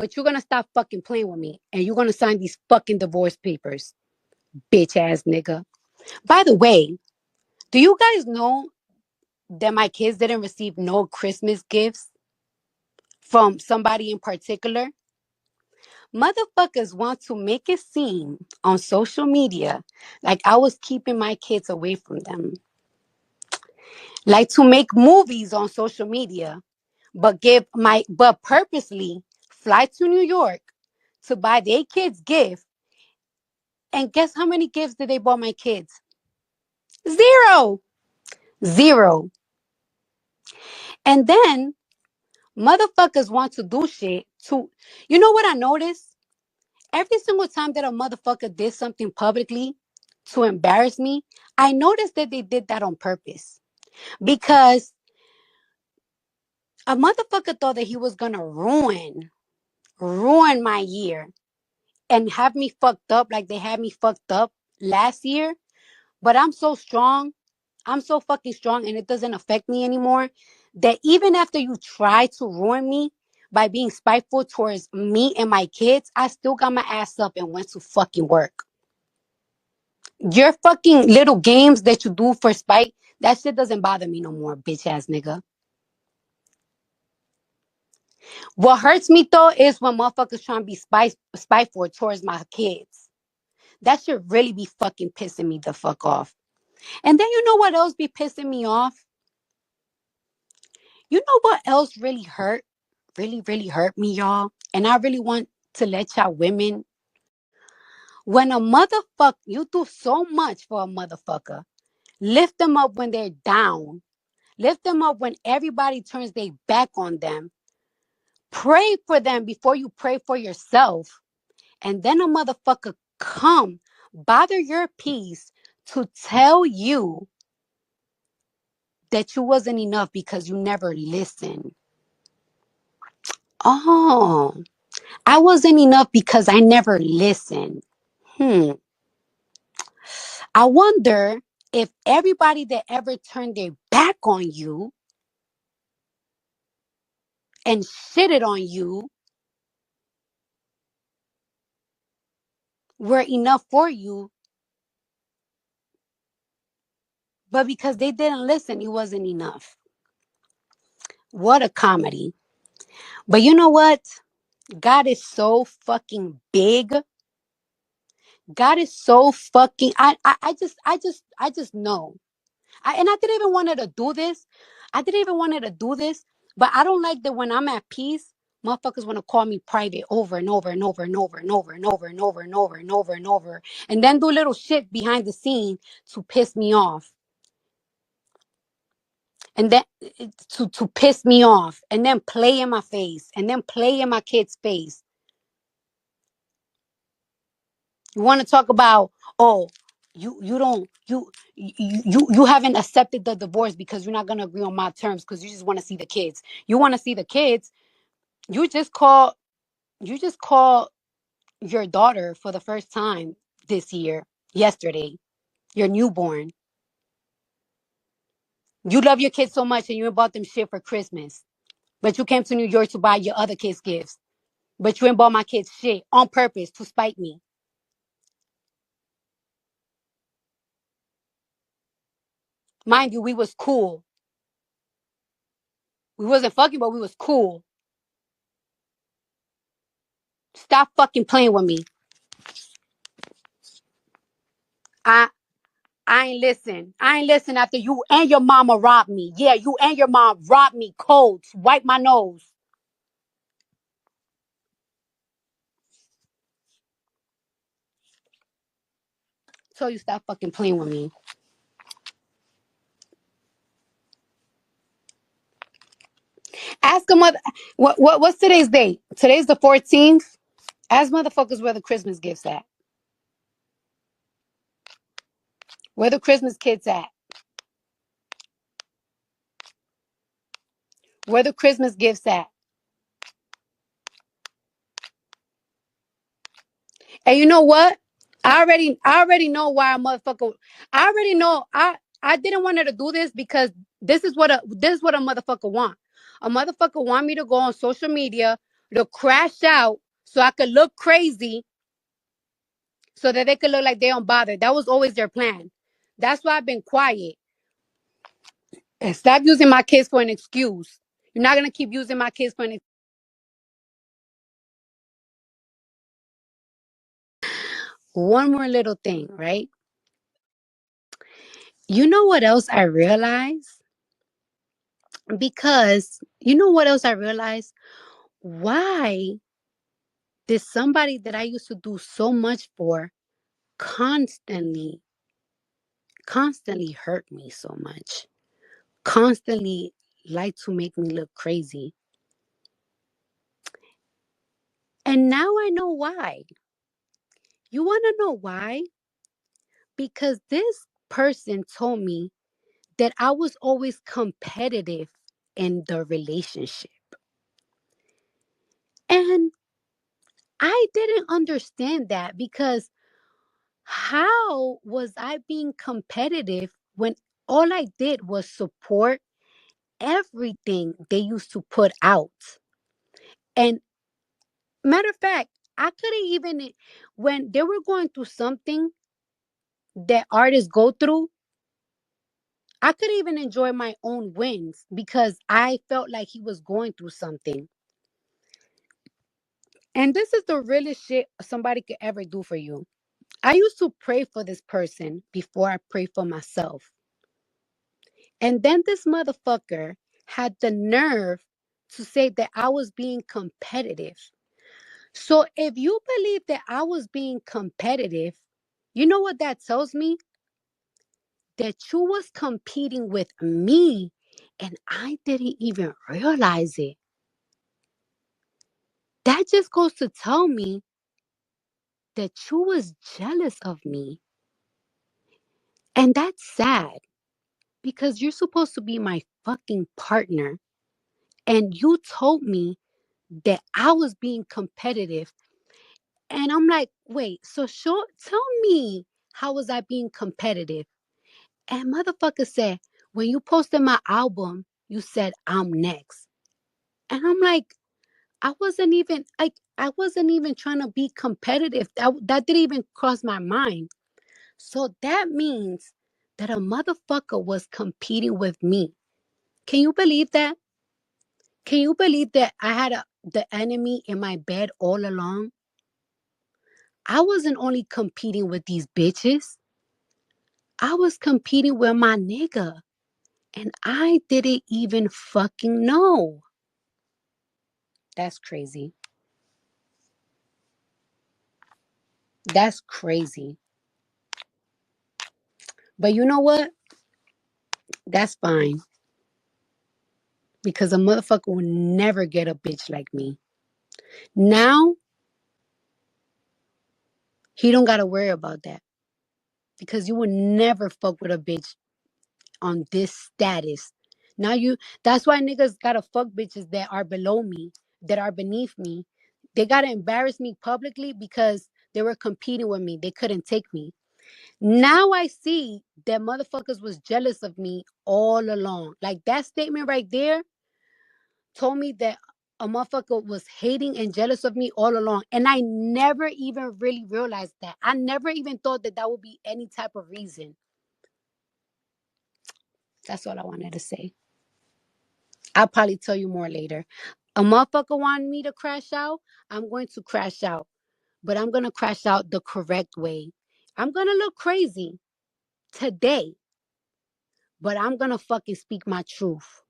but you're gonna stop fucking playing with me and you're gonna sign these fucking divorce papers, bitch ass nigga. By the way, do you guys know that my kids didn't receive no Christmas gifts from somebody in particular? Motherfuckers want to make it seem on social media like I was keeping my kids away from them. Like to make movies on social media, but purposely fly to New York to buy their kids gift. And guess how many gifts did they buy my kids? Zero. Zero. And then motherfuckers want to do shit to, you know what I noticed? Every single time that a motherfucker did something publicly to embarrass me, I noticed that they did that on purpose. Because a motherfucker thought that he was gonna ruin my year and have me fucked up like they had me fucked up last year. But I'm so strong. I'm so fucking strong and it doesn't affect me anymore that even after you try to ruin me by being spiteful towards me and my kids, I still got my ass up and went to fucking work. Your fucking little games that you do for spite, that shit doesn't bother me no more, bitch ass nigga. What hurts me though is when motherfuckers trying to be spiteful towards my kids. That should really be fucking pissing me the fuck off. And then you know what else be pissing me off? You know what else really hurt? Really hurt me, y'all. And I really want to let y'all women. When a motherfucker, you do so much for a motherfucker. Lift them up when they're down. Lift them up when everybody turns their back on them. Pray for them before you pray for yourself. And then a motherfucker come, bother your peace to tell you that you wasn't enough because you never listened. Oh, I wasn't enough because I never listened. I wonder if everybody that ever turned their back on you and shitted on you were enough for you, but because they didn't listen, it wasn't enough. What a comedy. But you know what? God is so fucking big. God is so fucking I just know. And I didn't even wanted to do this. I didn't even wanted to do this, but I don't like that when I'm at peace, motherfuckers want to call me private over and over and over and over and over and over and over and over and over and over, and then do little shit behind the scene to piss me off. And then to piss me off, and then play in my face, and then play in my kid's face. You want to talk about, oh, you don't you haven't accepted the divorce because you're not gonna agree on my terms because you just want to see the kids. You want to see the kids. You just call your daughter for the first time this year, yesterday, your newborn. You love your kids so much and you bought them shit for Christmas. But you came to New York to buy your other kids gifts. But you ain't bought my kids shit on purpose to spite me. Mind you, we was cool. We wasn't fucking, but we was cool. Stop fucking playing with me. I I ain't listen. I ain't listen after you and your mama robbed me. Yeah, you and your mom robbed me cold. Wipe my nose. So you stop fucking playing with me. Ask a mother. What's today's date? Today's the 14th. Ask motherfuckers where the Christmas gifts at. Where the Christmas kids at? Where the Christmas gifts at? And you know what? I already know why a motherfucker. I already know. I didn't want her to do this because this is what a motherfucker want. A motherfucker want me to go on social media to crash out so I could look crazy so that they could look like they don't bother. That was always their plan. That's why I've been quiet. And stop using my kids for an excuse. You're not gonna keep using my kids for an excuse. One more little thing, right? You know what else I realized? Because you know what else I realized? Why did somebody that I used to do so much for constantly, constantly hurt me so much? Constantly like to make me look crazy. And now I know why. You want to know why? Because this person told me that I was always competitive in the relationship. And I didn't understand that because how was I being competitive when all I did was support everything they used to put out? And matter of fact, I couldn't even, when they were going through something that artists go through, I could even enjoy my own wins because I felt like he was going through something. And this is the realest shit somebody could ever do for you. I used to pray for this person before I pray for myself. And then this motherfucker had the nerve to say that I was being competitive. So if you believe that I was being competitive, you know what that tells me? That you was competing with me and I didn't even realize it. That just goes to tell me that you was jealous of me. And that's sad because you're supposed to be my fucking partner. And you told me that I was being competitive. And I'm like, wait, so tell me, how was I being competitive? And motherfucker said, when you posted my album, you said I'm next. And I'm like, I wasn't even trying to be competitive. That didn't even cross my mind. So that means that a motherfucker was competing with me. Can you believe that? Can you believe that I had the enemy in my bed all along? I wasn't only competing with these bitches. I was competing with my nigga. And I didn't even fucking know. That's crazy. That's crazy. But you know what? That's fine. Because a motherfucker will never get a bitch like me. Now, he don't gotta worry about that. Because you will never fuck with a bitch on this status. Now that's why niggas gotta fuck bitches that are below me, that are beneath me. They gotta embarrass me publicly because they were competing with me. They couldn't take me. Now I see that motherfuckers was jealous of me all along. Like that statement right there told me that a motherfucker was hating and jealous of me all along. And I never even really realized that. I never even thought that that would be any type of reason. That's all I wanted to say. I'll probably tell you more later. A motherfucker wanted me to crash out. I'm going to crash out. But I'm going to crash out the correct way. I'm going to look crazy today. But I'm going to fucking speak my truth.